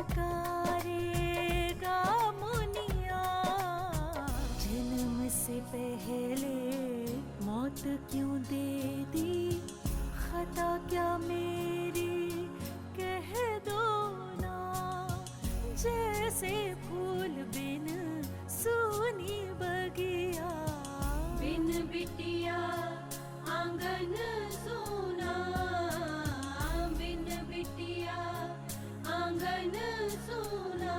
पुकारेगा मुनिया, जन्म से पहले मौत क्यों दे दी, खता क्या मेरी कह दो ना, जैसे फूल बिन सूनी बगिया, बिन बिटिया आंगन सूना, बिन बिटिया आंगन सूना,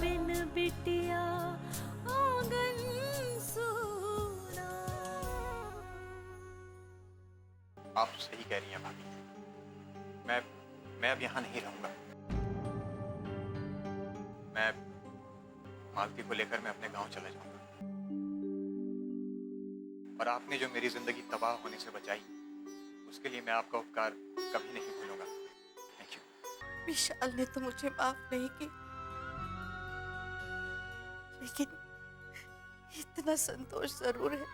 बिन बिटिया आंगन सूना। आप सही कह रही हैं भाभी। मैं अब यहाँ नहीं रहूंगा। मैं मालती को लेकर मैं अपने गांव चला जाऊंगा। और आपने जो मेरी जिंदगी तबाह होने से बचाई, उसके लिए मैं आपका उपकार कभी नहीं भूलूंगा। Thank you. विशाल ने तो मुझे माफ नहीं की, लेकिन इतना संतोष जरूर है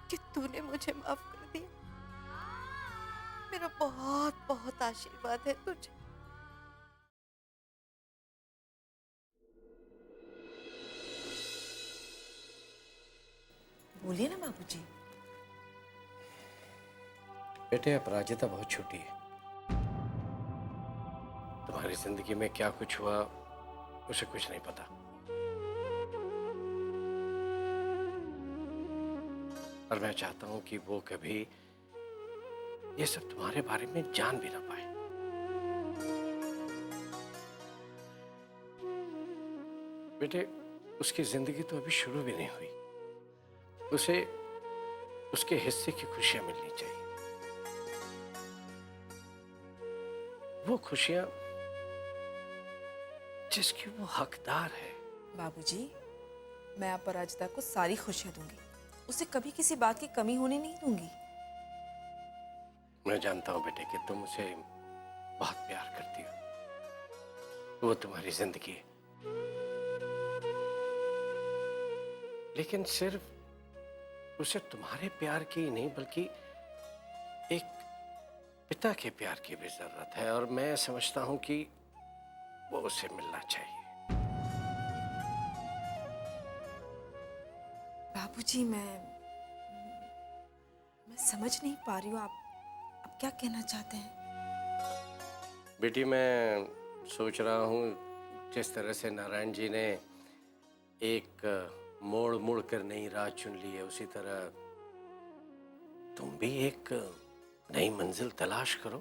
कि तूने मुझे माफ कर दिया। मेरा बहुत बहुत आशीर्वाद है तुझे। बोलिए ना बाबूजी। बेटे, अपराजिता बहुत छोटी है। तुम्हारी जिंदगी में क्या कुछ हुआ उसे कुछ नहीं पता। और मैं चाहता हूं कि वो कभी ये सब तुम्हारे बारे में जान भी ना पाए। बेटे, उसकी जिंदगी तो अभी शुरू भी नहीं हुई। उसे उसके हिस्से की खुशियां मिलनी चाहिए। वो खुशियां जिसकी वो हकदार है। बाबूजी, मैं अपराजिता को सारी खुशियां दूंगी, उसे कभी किसी बात की कमी होने नहीं दूंगी। मैं जानता हूं बेटे कि तुम उसे बहुत प्यार करती हो। वो तुम्हारी जिंदगी है। लेकिन सिर्फ उसे तुम्हारे प्यार की ही नहीं, बल्कि एक पिता के प्यार की भी जरूरत है। और मैं समझता हूं कि वो उसे मिलना चाहिए। बाबूजी, मैं समझ नहीं पा रही हूँ, आप क्या कहना चाहते हैं? बेटी, मैं सोच रहा हूं जिस तरह से नारायण जी ने एक मोड़ मुड़ कर नई राह चुन ली है, उसी तरह तुम भी एक नई मंजिल तलाश करो।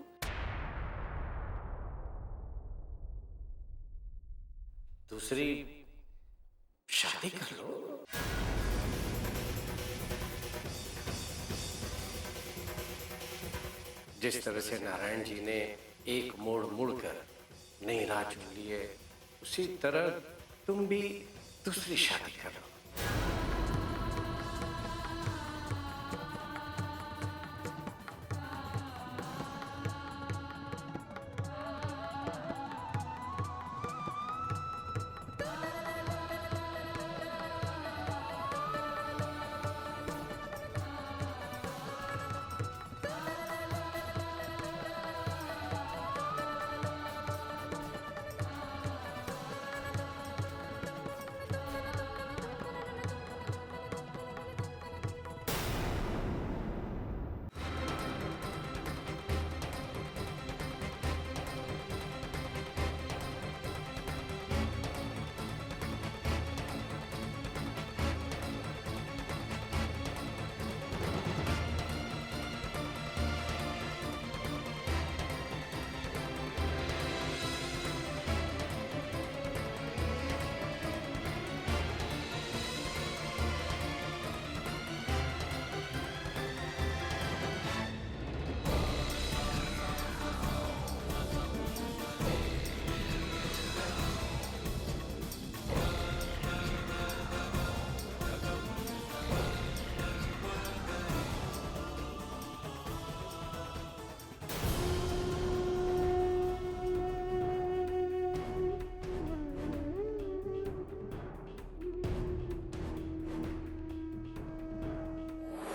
दूसरी शादी कर लो। जिस तरह से नारायण जी ने एक मोड़ मुड़कर नई राह चुन ली है, उसी तरह तुम भी दूसरी शादी करो।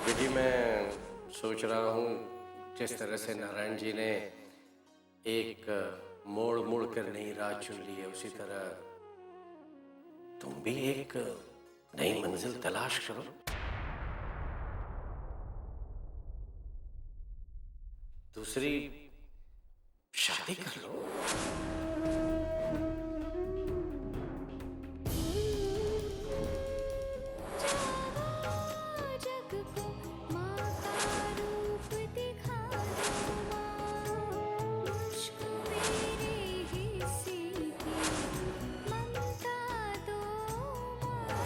बेटी, मैं सोच रहा हूँ जिस तरह से नारायण जी ने एक मोड़ मुड़ कर नई राह चुन ली है, उसी तरह तुम भी एक नई मंजिल तलाश करो। दूसरी शादी कर लो। जग को माँ का रूप दिखा दो माँ, मुझको मेरे हिस्से की ममता दो माँ।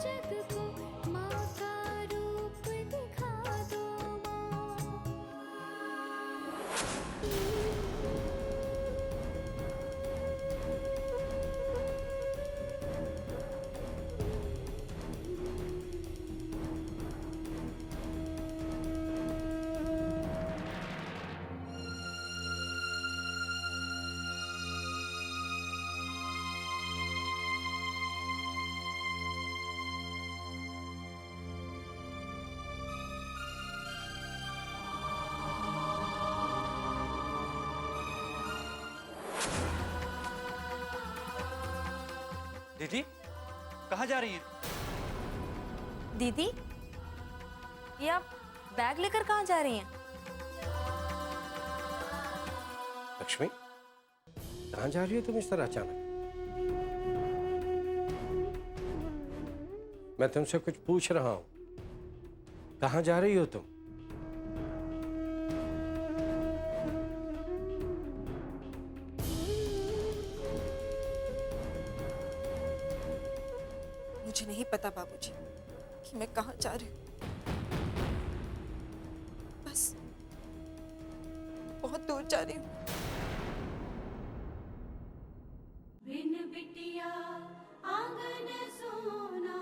जग को माँ का रूप दिखा दो माँ। दीदी, कहाँ जा रही हैं? दीदी, ये आप बैग लेकर कहाँ जा रही हैं? लक्ष्मी, कहाँ जा रही हो तुम इस तरह अचानक? मैं तुमसे कुछ पूछ रहा हूं। कहाँ जा रही हो तुम? मुझे नहीं पता बाबूजी कि मैं कहाँ जा रही हूँ। बस बहुत दूर जा रही हूँ। बिन बिटिया आंगन सोना।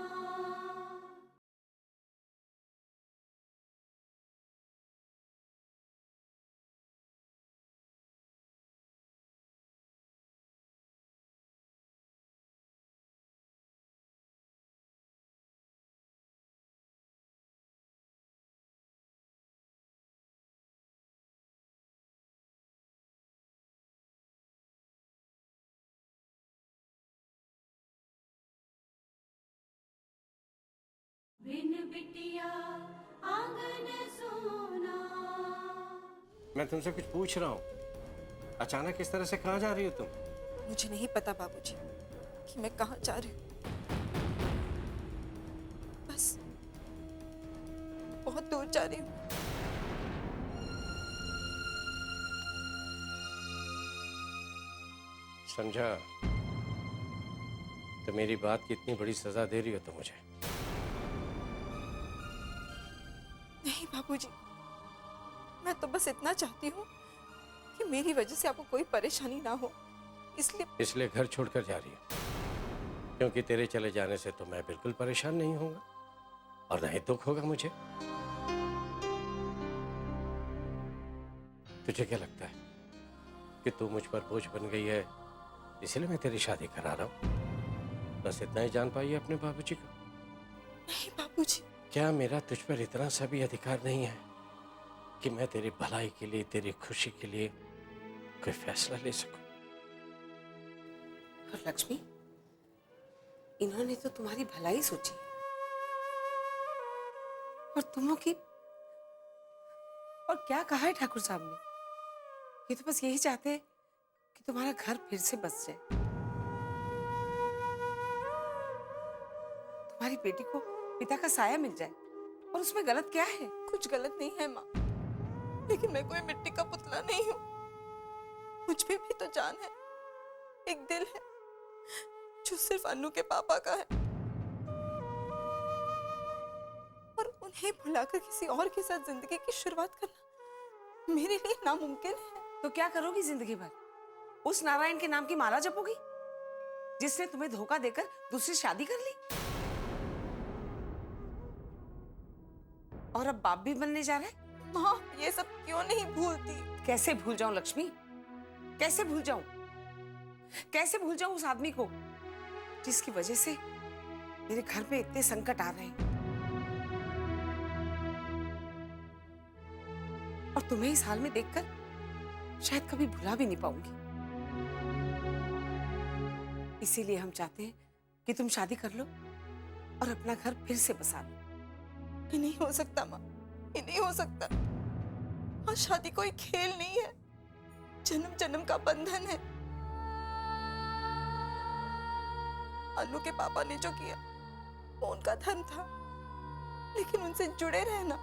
बिन बिटिया आंगन सोना। मैं तुमसे कुछ पूछ रहा हूं। अचानक इस तरह से कहाँ जा रही हो तुम? मुझे नहीं पता बाबूजी कि मैं कहाँ जा रही हूँ। बस बहुत दूर जा रही हूँ। समझा। तो मेरी बात की इतनी बड़ी सजा दे रही हो तो मुझे? नहीं बाबूजी, मैं तो बस इतना चाहती हूँ कि मेरी वजह से आपको कोई परेशानी ना हो, इसलिए घर छोड़कर जा रही हो? क्योंकि तेरे चले जाने से तो मैं बिल्कुल परेशान नहीं होऊंगा और ना ही दुख होगा मुझे। तुझे क्या लगता है कि तू मुझ पर बोझ बन गई है, इसलिए मैं तेरी शादी करा रहा हूँ? बस इतना ही जान पाई है अपने बाबूजी को? नहीं बाबूजी। क्या मेरा तुझ पर इतना सा भी अधिकार नहीं है कि मैं तेरी भलाई के लिए, तेरी खुशी के लिए कोई फैसला ले सकूं? और लक्ष्मी, इन्होंने तो तुम्हारी भलाई सोची और तुमों की। और क्या कहा है ठाकुर साहब ने? ये तो बस यही चाहते हैं कि तुम्हारा घर फिर से बस जाए, तुम्हारी बेटी को पिता का साया मिल जाए। और उसमें गलत क्या है? कुछ गलत नहीं है माँ, लेकिन मैं कोई मिट्टी का पुतला नहीं हूँ। मुझ में भी तो जान है, एक दिल है जो सिर्फ अन्नू के पापा का है। और उन्हें भुलाकर किसी और के साथ जिंदगी की शुरुआत करना मेरे लिए नामुमकिन है। तो क्या करोगी जिंदगी भर? उस नारायण के नाम की माला जपोगी जिसने तुम्हें धोखा देकर दूसरी शादी कर ली? और अब बाप भी बनने जा रहा है। माँ, ये सब क्यों नहीं भूलती? कैसे भूल जाऊं लक्ष्मी? कैसे भूल जाऊं? कैसे भूल जाऊं उस आदमी को जिसकी वजह से मेरे घर में इतने संकट आ रहे हैं? और तुम्हें इस हाल में देखकर शायद कभी भुला भी नहीं पाऊंगी। इसीलिए हम चाहते हैं कि तुम शादी कर लो और अपना घर फिर से बसा लो। ये नहीं हो सकता माँ, ये नहीं हो सकता। और शादी कोई खेल नहीं है, जन्म जन्म का बंधन है। अनु के पापा ने जो किया वो उनका धर्म था, लेकिन उनसे जुड़े रहना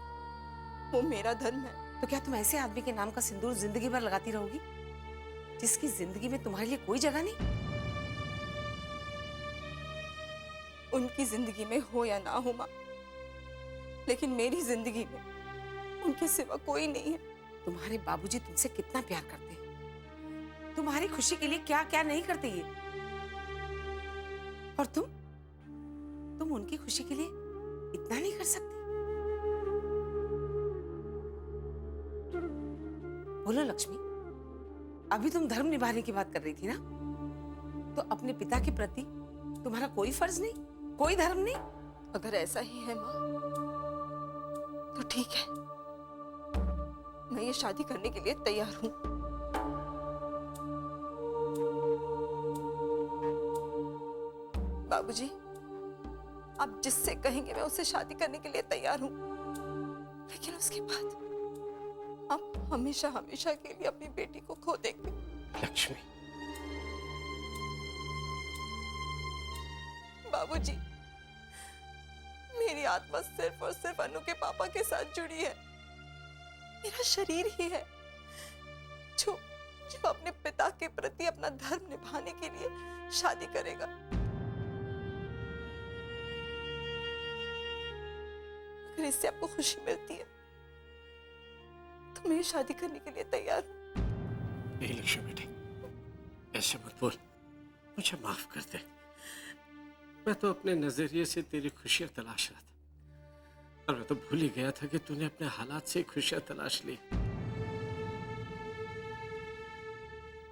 वो मेरा धर्म है। तो क्या तुम ऐसे आदमी के नाम का सिंदूर जिंदगी भर लगाती रहोगी जिसकी जिंदगी में तुम्हारे लिए कोई जगह नहीं? उनकी जिंदगी में हो या ना हो माँ, लेकिन मेरी जिंदगी में उनके सिवा कोई नहीं है। तुम्हारे बाबूजी तुमसे कितना प्यार करते हैं, तुम्हारी खुशी के लिए क्या क्या नहीं करते ये। और तुम उनकी खुशी के लिए इतना नहीं कर सकती? बोलो लक्ष्मी, अभी तुम धर्म निभाने की बात कर रही थी ना? तो अपने पिता के प्रति तुम्हारा कोई फर्ज नहीं, कोई धर्म नहीं? अगर ऐसा ही है माँ तो ठीक है, मैं ये शादी करने के लिए तैयार हूँ। बाबूजी, आप जिससे कहेंगे मैं उससे शादी करने के लिए तैयार हूँ, लेकिन उसके बाद आप हमेशा हमेशा के लिए अपनी बेटी को खो देंगे। लक्ष्मी, बाबूजी, मेरी आत्मा सिर्फ और सिर्फ अनु के पापा के साथ जुड़ी है। मेरा शरीर ही है जो जो अपने पिता के प्रति अपना धर्म निभाने के लिए शादी करेगा। अगर इससे आपको खुशी मिलती है तो मैं शादी करने के लिए तैयार हूँ। नहीं लक्ष्मी बेटी, ऐसे मत बोल, मुझे माफ कर दे। मैं तो अपने नजरिए से तेरी खुशियां तलाश रहा था, और मैं तो भूल ही गया था कि तूने अपने हालात से खुशियां तलाश ली।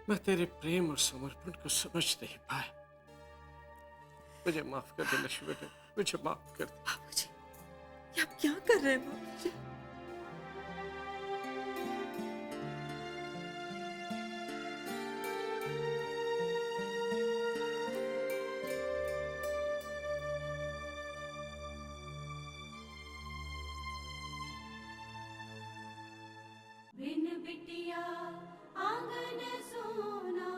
मैं तेरे प्रेम और समर्पण को समझ नहीं पाया। मुझे माफ कर दे लक्ष्मी बेटे, मुझे माफ कर दे। बाबूजी, ये आप क्या कर रहे हैं बाबूजी? बिन बिटिया आंगन सोना।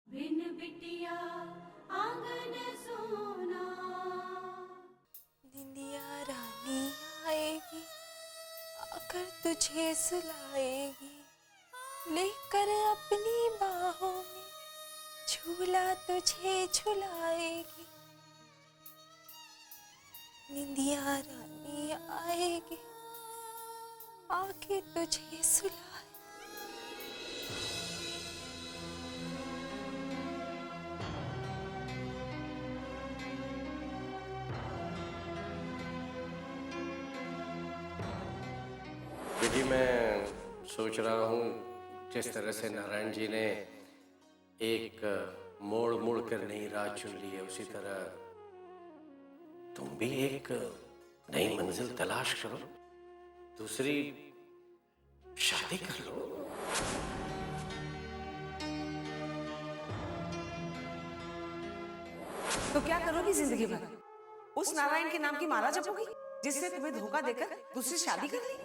बिन बिटिया आंगन सोना। निंदिया रानी आएगी, आकर तुझे सुलाएगी, लेकर अपनी बाहों में झूला तुझे झुलाएगी। निंदिया रानी आएगी, आके तुझे सुलाएगी। बेटी, मैं सोच रहा हूँ जिस तरह से नारायण जी ने एक मोड़ मोड़ कर नई राह चुन ली है, उसी तरह तुम भी एक नई मंजिल तलाश करो, दूसरी शादी कर लो। तो क्या करोगी जिंदगी भर? उस नारायण के नाम की माला जपोगी जिसने तुम्हें धोखा देकर दूसरी शादी कर ली?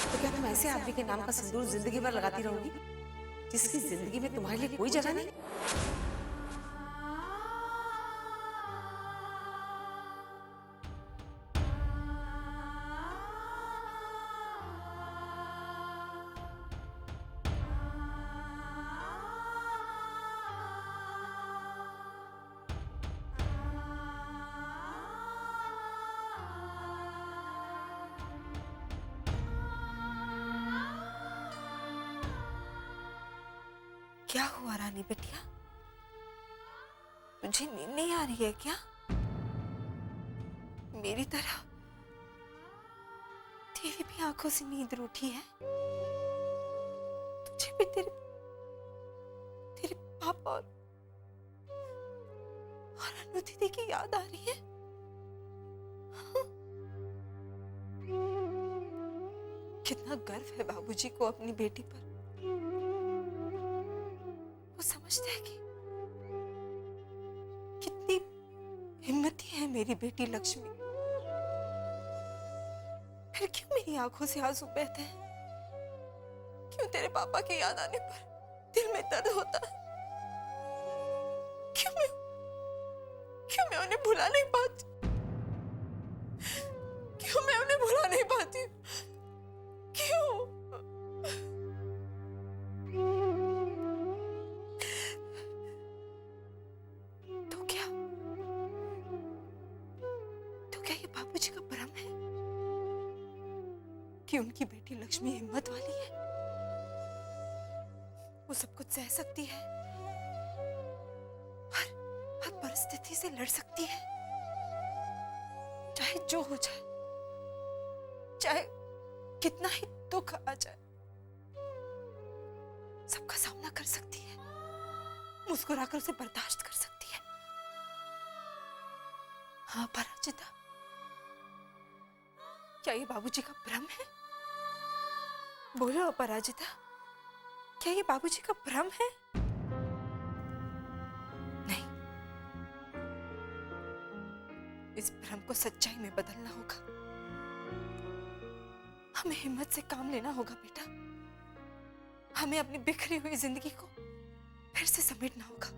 तो क्या तुम ऐसे आदमी के नाम का सिंदूर जिंदगी भर लगाती रहोगी जिसकी जिंदगी में तुम्हारे लिए कोई जगह नहीं? क्या हुआ रानी बिटिया? तुझे नींद नहीं आ रही है क्या? मेरी तरह तेरी भी आंखों से नींद रूठी है? तुझे भी तेरे तेरे पापा और अनु दीदी की याद आ रही है? हाँ? कितना गर्व है बाबूजी को अपनी बेटी पर। वो समझते हैं कि कितनी हिम्मती है मेरी बेटी लक्ष्मी। फिर क्यों मेरी आंखों से आंसू बहते हैं? क्यों तेरे पापा की याद आने पर दिल में दर्द होता है? क्यों मैं उन्हें भुला नहीं पाती? क्यों मैं उन्हें भुला नहीं पाती? क्यों? तो क्या ये बाबूजी का भ्रम है कि उनकी बेटी लक्ष्मी हिम्मत वाली है? वो सब कुछ सह सकती है, हर परिस्थिति से लड़ सकती है, चाहे जो हो जाए, चाहे कितना ही दुख आ जाए, सबका सामना कर सकती है, मुस्कुराकर उसे बर्दाश्त कर सकती है। हाँ पराजिता, क्या ये बाबूजी का भ्रम है? बोलो अपराजिता, क्या ये बाबूजी का भ्रम है? नहीं, इस भ्रम को सच्चाई में बदलना होगा। हमें हिम्मत से काम लेना होगा बेटा। हमें अपनी बिखरी हुई जिंदगी को फिर से समेटना होगा।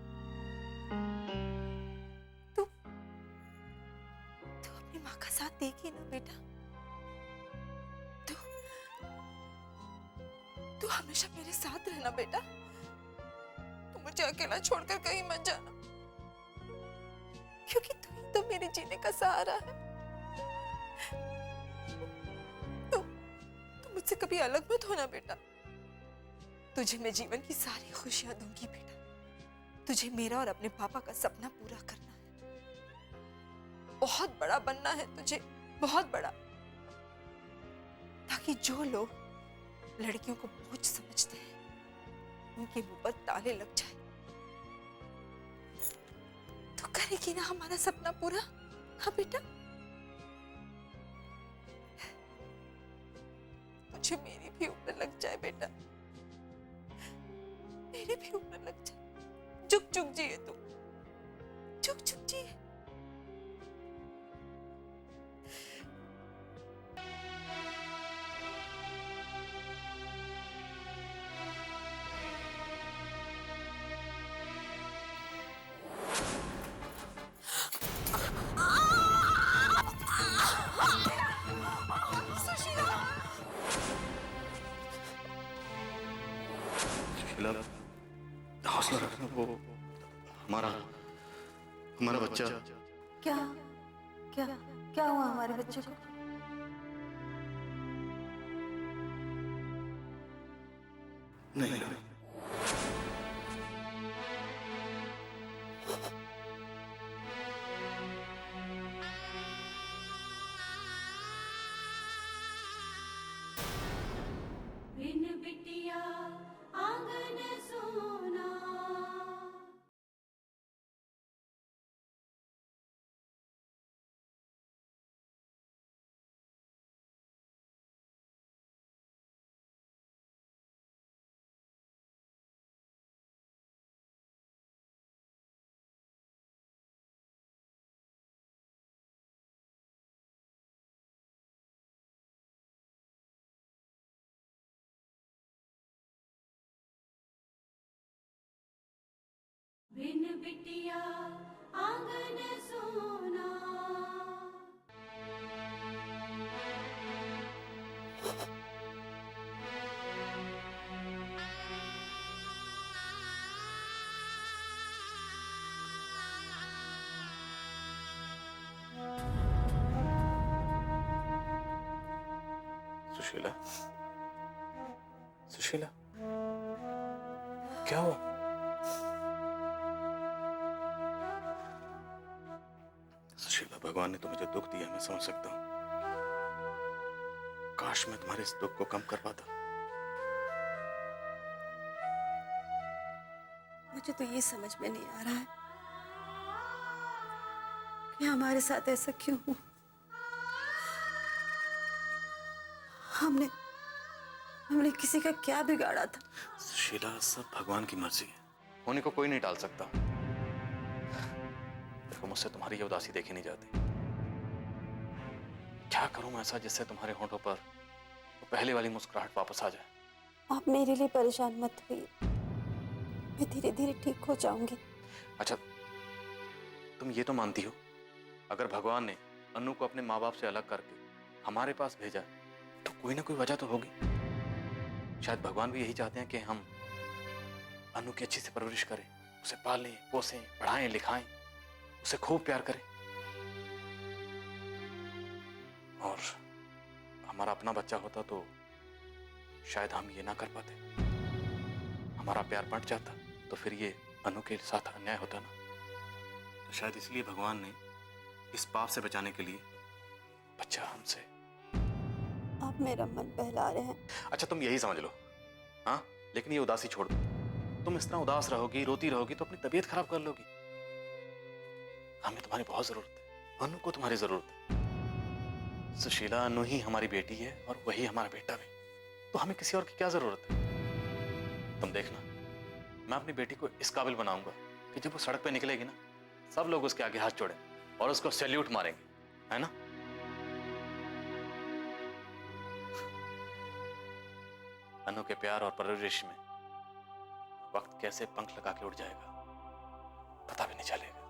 तू अपनी माँ का साथ देगी ना बेटा? तू हमेशा मेरे साथ रहना बेटा। तू मुझे अकेला छोड़कर कहीं मत जाना, क्योंकि तू ही तो मेरे जीने का सहारा है। तू मुझसे कभी अलग मत होना बेटा। तुझे मैं जीवन की सारी खुशियां दूंगी बेटा। तुझे मेरा और अपने पापा का सपना पूरा करना है। बहुत बड़ा बनना है तुझे, बहुत बड़ा, ताकि जो लोग लड़कियों को बोझ समझते हैं उनके मुंह पर ताले लग जाए। तो करेगी ना हमारा सपना पूरा? हाँ बेटा, तुझे मेरी भी उम्र लग जाए बेटा, मेरी भी उम्र लग जाए। चुप चुप जिए तू, चुप चुप जिए। सुशीला, हौसला रखना। वो हमारा बच्चा। क्या क्या क्या हुआ हमारे बच्चे को? नहीं, बिन बिटिया आंगन सोना। बिन बिटिया आंगन सोना। सुशीला, सुशीला, क्या हुआ? भगवान ने तुम्हें जो दुख दिया मैं समझ सकता हूँ। काश मैं तुम्हारे इस दुख को कम कर पाता। मुझे तो ये समझ में नहीं आ रहा है कि हमारे साथ ऐसा क्यों हुआ। हमने किसी का क्या बिगाड़ा था? सुशीला, सब भगवान की मर्जी है, होने को कोई नहीं टाल सकता। देखो, मुझसे तुम्हारी ये उदासी देखी नहीं जाती। क्या करूं मैं ऐसा जिससे तुम्हारे होंठों पर वो पहले वाली मुस्कुराहट वापस आ जाए? आप मेरे लिए परेशान मत होइए, मैं धीरे धीरे ठीक हो जाऊंगी। अच्छा, तुम ये तो मानती हो अगर भगवान ने अनु को अपने माँ बाप से अलग करके हमारे पास भेजा तो कोई ना कोई वजह तो होगी। शायद भगवान भी यही चाहते हैं कि हम अनु की अच्छी से परवरिश करें, उसे पालें पोसें, पढ़ाएं लिखाएं, उसे खूब प्यार करें। और हमारा अपना बच्चा होता तो शायद हम ये ना कर पाते। हमारा प्यार बंट जाता तो फिर ये अनु के साथ अन्याय होता ना। तो शायद इसलिए भगवान ने इस पाप से बचाने के लिए बच्चा हमसे। आप मेरा मन बहला रहे हैं। अच्छा, तुम यही समझ लो। हाँ, लेकिन ये उदासी छोड़ दो। तुम इस तरह उदास रहोगी, रोती रहोगी तो अपनी तबीयत खराब कर लोगी। हमें तुम्हारी बहुत जरूरत है, अनु को तुम्हारी जरूरत है। सुशीला, अनु ही हमारी बेटी है और वही हमारा बेटा भी, तो हमें किसी और की क्या जरूरत है? तुम देखना, मैं अपनी बेटी को इस काबिल बनाऊंगा कि जब वो सड़क पे निकलेगी ना, सब लोग उसके आगे हाथ जोड़ें और उसको सैल्यूट मारेंगे, है ना? अनु के प्यार और परवरिश में वक्त कैसे पंख लगा के उड़ जाएगा पता भी नहीं चलेगा।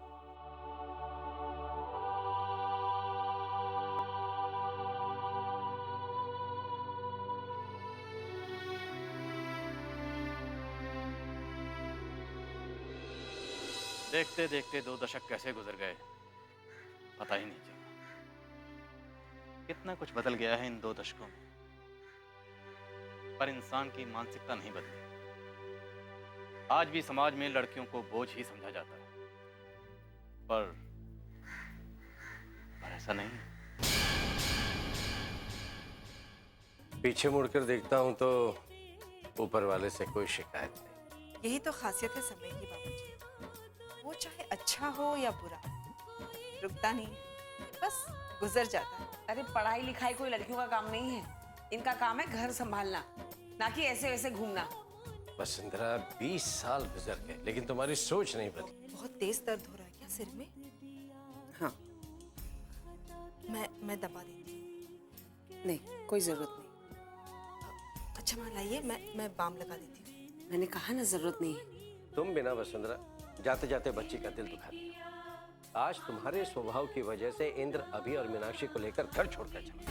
देखते देखते 2 दशक कैसे गुजर गए पता ही नहीं चला। कितना कुछ बदल गया है इन 2 दशकों में, पर इंसान की मानसिकता नहीं बदली। आज भी समाज में लड़कियों को बोझ ही समझा जाता है, पर ऐसा नहीं है। पीछे मुड़कर देखता हूं तो ऊपर वाले से कोई शिकायत नहीं। यही तो खासियत है समय की बाबूजी, वो चाहे अच्छा हो या बुरा रुकता नहीं है, बस गुजर जाता है। अरे पढ़ाई लिखाई कोई लड़कियों का काम नहीं है, इनका काम है घर संभालना, ना कि ऐसे वैसे घूमना। वसुंधरा, 20 साल गुजर गए लेकिन तुम्हारी सोच नहीं बदली। बहुत तेज दर्द हो रहा है क्या सिर में? हाँ, मैं दबा देती हूँ। नहीं कोई जरूरत नहीं। अच्छा मां लाइए, मैं बाम लगा देती हूँ। मैंने कहा ना जरूरत नहीं है। तुम बिना वसुंधरा जाते जाते बच्ची का दिल दुखा दिया। आज तुम्हारे स्वभाव की वजह से इंद्र, अभि और मीनाक्षी को लेकर घर छोड़कर चला।